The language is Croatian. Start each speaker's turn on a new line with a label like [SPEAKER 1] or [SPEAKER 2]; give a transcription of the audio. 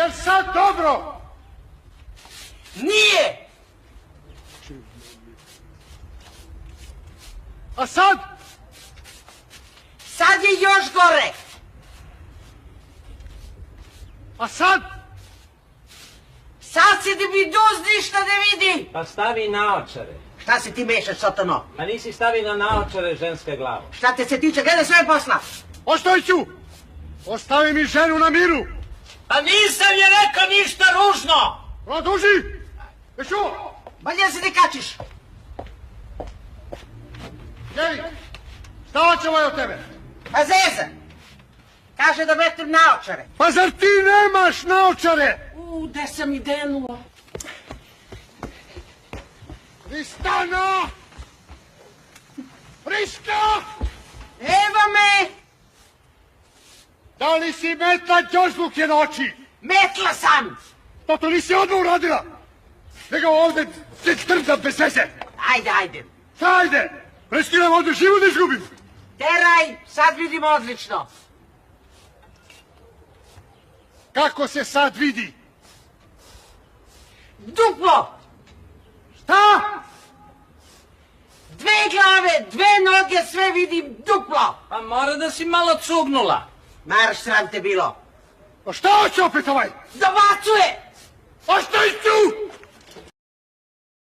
[SPEAKER 1] Jel sad dobro?
[SPEAKER 2] Nije!
[SPEAKER 1] A sad?
[SPEAKER 2] Sad je još gore!
[SPEAKER 1] A sad?
[SPEAKER 2] Sad se da mi doz ništa ne vidi!
[SPEAKER 3] Pa stavi naočare.
[SPEAKER 2] Šta se ti mešaš, Sotano?
[SPEAKER 3] Ma nisi stavi na naočare ženske glavu.
[SPEAKER 2] Šta te se tiče, gledaj svoje posla!
[SPEAKER 1] Ostoj ću! Ostavi mi ženu na miru!
[SPEAKER 2] Pa nisam je rekao ništa ružno!
[SPEAKER 1] Produži! Veću!
[SPEAKER 2] Bolje se ne kačiš!
[SPEAKER 1] Jej! Šta će ovaj od tebe?
[SPEAKER 2] Pa zeza! Kaže da metem naočare.
[SPEAKER 1] Pa zar ti nemaš naočare?
[SPEAKER 2] Gde sam i denuo?
[SPEAKER 1] Ristana! Riska!
[SPEAKER 2] Evo me!
[SPEAKER 1] Da li si metla džožluke na oči?
[SPEAKER 2] Metla sam!
[SPEAKER 1] To nisi odmah uradila! Nego ovdje se trda bez veze!
[SPEAKER 2] Ajde, ajde.
[SPEAKER 1] Šta ajde? Riskiram ovdje život da izgubim!
[SPEAKER 2] Teraj, sad vidim odlično.
[SPEAKER 1] Kako se sad vidi?
[SPEAKER 2] Duplo!
[SPEAKER 1] Šta?
[SPEAKER 2] Dve glave, dve noge, sve vidim duplo!
[SPEAKER 3] Pa mora da si malo cugnula.
[SPEAKER 2] Marš sram te bilo.
[SPEAKER 1] Pa šta hoće opet ovaj?
[SPEAKER 2] Dobacuje!
[SPEAKER 1] Ostoj tu!